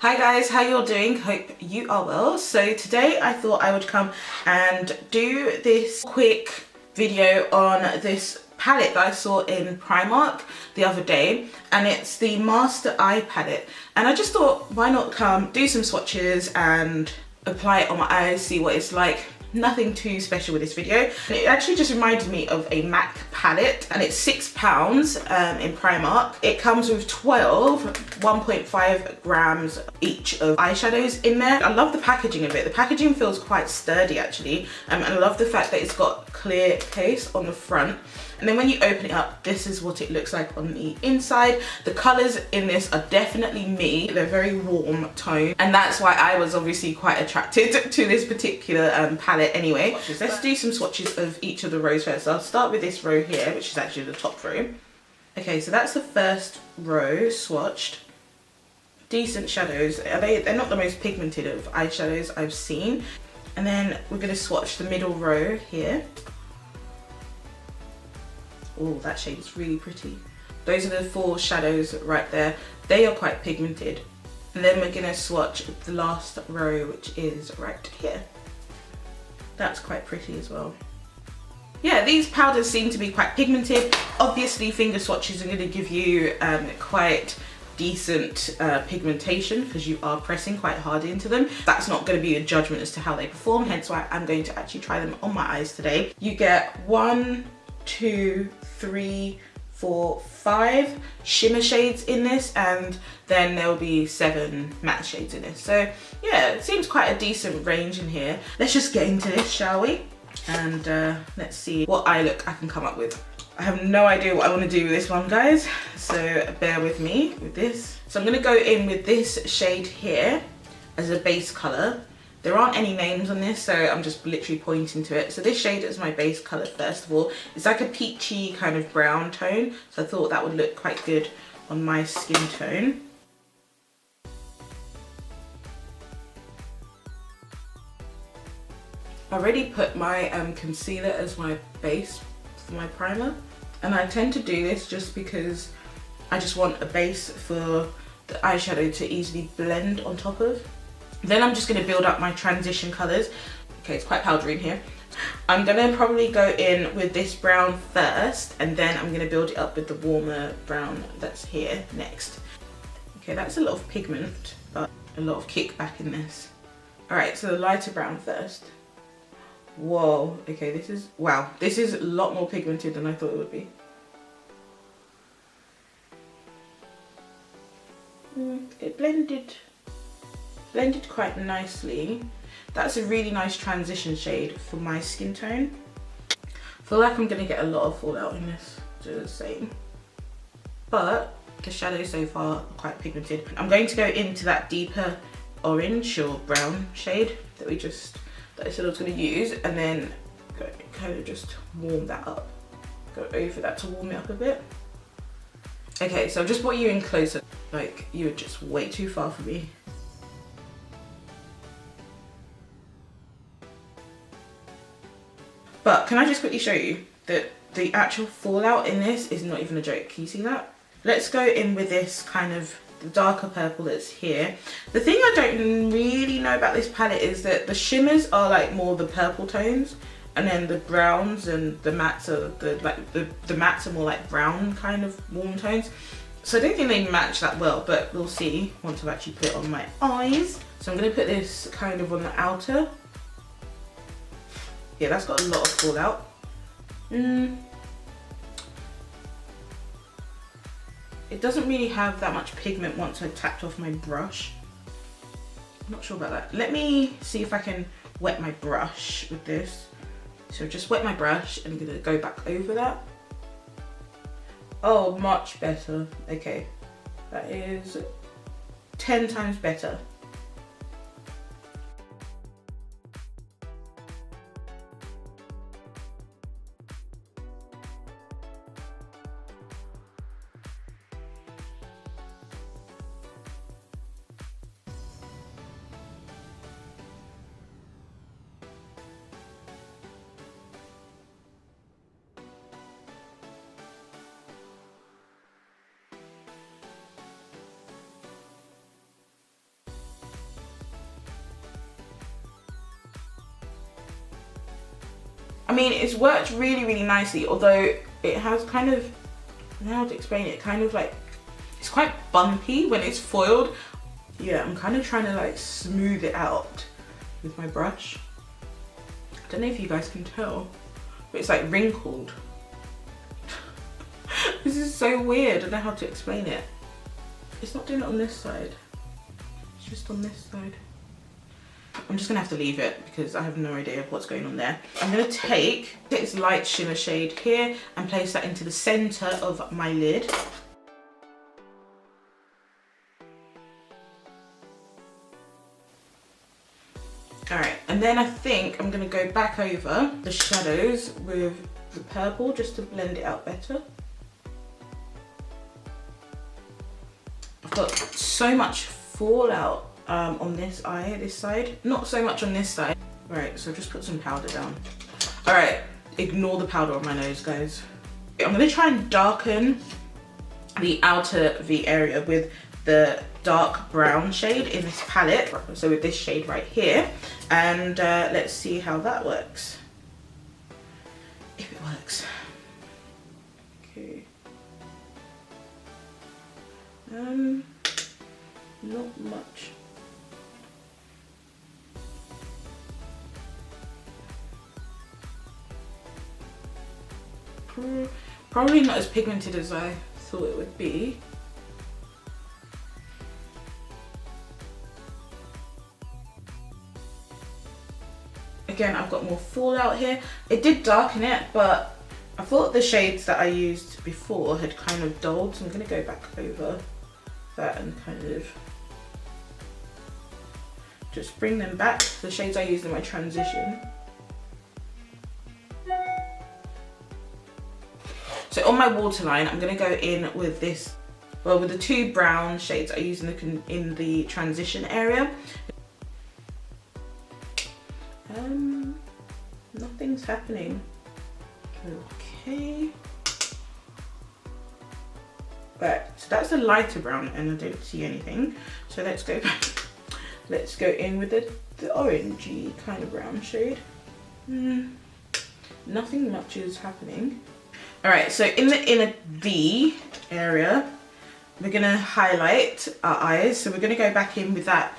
Hi guys, how you're doing? Hope you are well. So today I thought I would come and do this quick video on this palette that I saw in Primark the other day, and it's the Master Eye palette, and I just thought why not come do some swatches and apply it on my eyes, see what it's like. Nothing too special with this video. It actually just reminded me of a MAC palette, and it's £6 in Primark. It comes with 12 1.5 grams each of eyeshadows in there. I love the packaging of it. The packaging feels quite sturdy actually, and I love the fact that it's got clear case on the front. And then when you open it up, this is what it looks like on the inside. The colours in this are definitely me. They're very warm tone, and that's why I was obviously quite attracted to this particular palette anyway. Let's do some swatches of each of the rows first. I'll start with this row here, which is actually the top row. Okay, so that's the first row swatched. Decent shadows. They're not the most pigmented of eyeshadows I've seen. And then we're going to swatch the middle row here. Oh, that shade is really pretty. Those are the 4 shadows right there. They are quite pigmented. And then we're gonna swatch the last row, which is right here. That's quite pretty as well. Yeah, these powders seem to be quite pigmented. Obviously, finger swatches are gonna give you quite decent pigmentation because you are pressing quite hard into them. That's not going to be a judgment as to how they perform, hence why I'm going to actually try them on my eyes today. You get 1, 2, 3, 4, 5 shimmer shades in this, and then there will be 7 matte shades in this. So yeah, it seems quite a decent range in here. Let's just get into this, shall we? And let's see what eye look I can come up with. I have no idea what I want to do with this one, guys, so bear with me with this. So I'm going to go in with this shade here as a base colour. There aren't any names on this, so I'm just literally pointing to it. So this shade is my base colour first of all. It's like a peachy kind of brown tone, so I thought that would look quite good on my skin tone. I already put my concealer as my base for my primer, and I tend to do this just because I just want a base for the eyeshadow to easily blend on top of. Then I'm just going to build up my transition colours. Okay, it's quite powdery in here. I'm going to probably go in with this brown first, and then I'm going to build it up with the warmer brown that's here next. Okay, that's a lot of pigment, but a lot of kickback in this. Alright, so the lighter brown first. Whoa, okay, this is, wow, this is a lot more pigmented than I thought it would be. It blended quite nicely. That's a really nice transition shade for my skin tone. I feel like I'm going to get a lot of fallout in this, do the same. But the shadows so far are quite pigmented. I'm going to go into that deeper orange or brown shade that I said I was going to use, and then kind of just warm that up. Go over that to warm it up a bit. Okay, so I've just brought you in closer. Like, you're just way too far for me. But can I just quickly show you that the actual fallout in this is not even a joke? Can you see that? Let's go in with this kind of the darker purple that's here. The thing I don't really know about this palette is that the shimmers are like more the purple tones, and then the browns and the mattes are the mattes are more like brown kind of warm tones. So I don't think they match that well, but we'll see once I've actually put it on my eyes. So I'm going to put this kind of on the outer. Yeah, that's got a lot of fallout. It doesn't really have that much pigment once I tapped off my brush. I'm not sure about that. Let me see if I can wet my brush with this. So just wet my brush, and I'm gonna go back over that. Oh, much better. Okay, that is 10 times better. I mean, it's worked really, really nicely, although it has kind of, I don't know how to explain it, kind of like, it's quite bumpy when it's foiled. Yeah, I'm kind of trying to like smooth it out with my brush. I don't know if you guys can tell, but it's like wrinkled. This is so weird, I don't know how to explain it. It's not doing it on this side, it's just on this side. I'm just gonna have to leave it because I have no idea what's going on there. I'm gonna take this light shimmer shade here and place that into the center of my lid. Alright, and then I think I'm gonna go back over the shadows with the purple just to blend it out better. I've got so much fallout on this eye, this side. Not so much on this side. Right, so just put some powder down. Alright, ignore the powder on my nose, guys. I'm gonna try and darken the outer V area with the dark brown shade in this palette. So with this shade right here. And let's see how that works. If it works. Okay. Not much. Probably not as pigmented as I thought it would be. Again, I've got more fallout here. It did darken it, but I thought the shades that I used before had kind of dulled, so I'm gonna go back over that and kind of just bring them back, the shades I used in my transition. So on my waterline, I'm gonna go in with this, well, with the two brown shades I used in the transition area. Nothing's happening. Okay. Right, so that's a lighter brown and I don't see anything. So let's go back. Let's go in with the orangey kind of brown shade. Nothing much is happening. All right, so in the inner V area, we're gonna highlight our eyes. So we're gonna go back in with that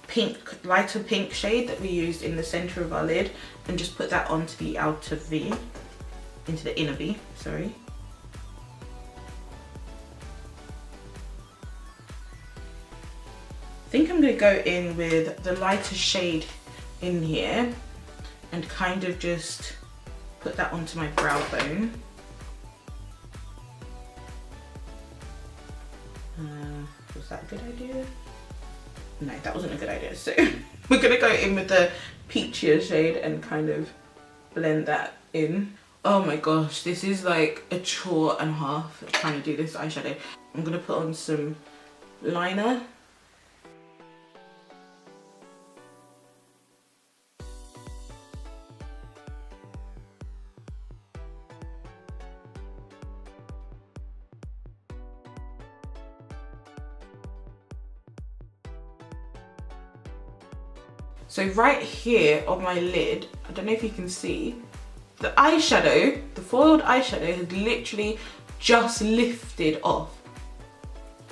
pink, lighter pink shade that we used in the center of our lid and just put that onto the outer V, into the inner V, sorry. I think I'm gonna go in with the lighter shade in here and kind of just put that onto my brow bone. Was that a good idea? No, that wasn't a good idea. So we're gonna go in with the peachier shade and kind of blend that in. Oh my gosh, this is like a chore and a half trying to do this eyeshadow. I'm gonna put on some liner. So right here on my lid, I don't know if you can see, the eyeshadow, the foiled eyeshadow has literally just lifted off.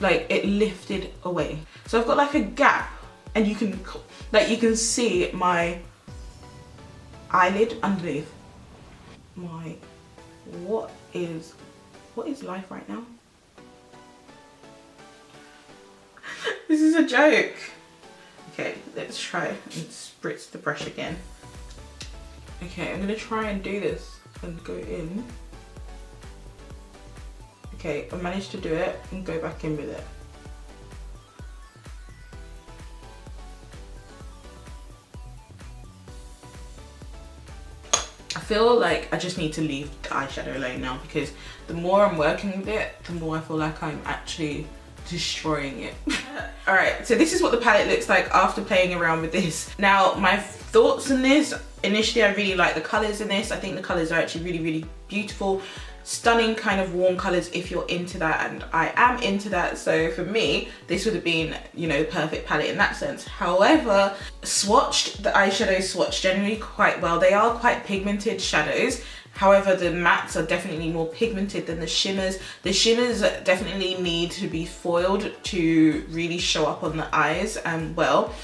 Like it lifted away. So I've got like a gap and you can see my eyelid underneath. What is life right now? This is a joke. Okay, let's try and spritz the brush again. Okay, I'm gonna try and do this and go in. Okay, I managed to do it and go back in with it. I feel like I just need to leave the eyeshadow alone now because the more I'm working with it, the more I feel like I'm actually destroying it. Alright, so this is what the palette looks like after playing around with this. Now, my thoughts on this, initially I really like the colours in this. I think the colours are actually really, really beautiful. stunning kind of warm colors if you're into that, and I am into that. So for me, this would have been, you know, the perfect palette in that sense. However, swatched, the eyeshadows swatch generally quite well. They are quite pigmented shadows. However, the mattes are definitely more pigmented than the shimmers. The shimmers definitely need to be foiled to really show up on the eyes well.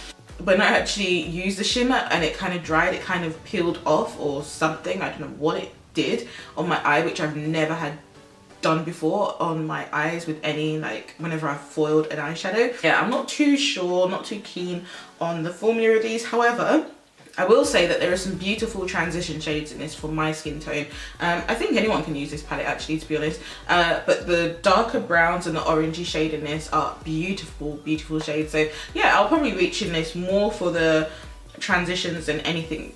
When I actually used the shimmer and it kind of dried, it kind of peeled off or something. I don't know what it did on my eye, which I've never had done before on my eyes with any, like, whenever I've foiled an eyeshadow. Yeah, I'm not too sure, not too keen on the formula of these. However, I will say that there are some beautiful transition shades in this for my skin tone. I think anyone can use this palette actually, to be honest. But the darker browns and the orangey shade in this are beautiful, beautiful shades. So yeah, I'll probably reach in this more for the transitions than anything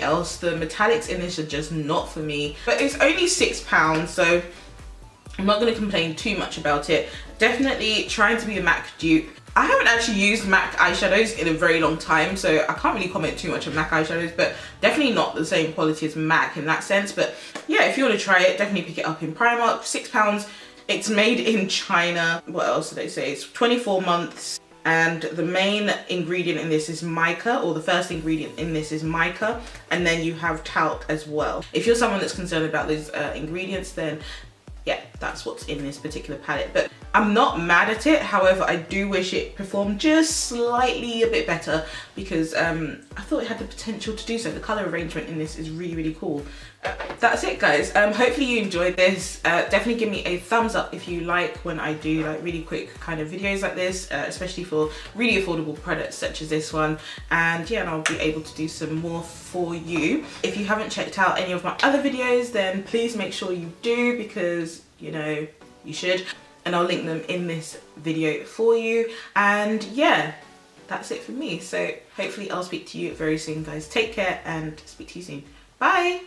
else. The metallics in this are just not for me. But it's only £6, so I'm not going to complain too much about it. Definitely trying to be a MAC dupe. I haven't actually used MAC eyeshadows in a very long time, so I can't really comment too much on MAC eyeshadows, but definitely not the same quality as MAC in that sense. But yeah, if you want to try it, definitely pick it up in Primark. £6. It's made in China. What else did they say? It's 24 months. And the main ingredient in this is mica, or the first ingredient in this is mica, and then you have talc as well. If you're someone that's concerned about those ingredients, then yeah, that's what's in this particular palette. But I'm not mad at it. However, I do wish it performed just slightly a bit better, because I thought it had the potential to do so. The color arrangement in this is really, really cool. That's it, guys. Hopefully you enjoyed this. Definitely give me a thumbs up if you like when I do like really quick kind of videos like this, especially for really affordable products such as this one. And yeah, and I'll be able to do some more for you. If you haven't checked out any of my other videos, then please make sure you do, because you know you should, and I'll link them in this video for you. And yeah, that's it for me. So hopefully I'll speak to you very soon, guys. Take care and speak to you soon. Bye.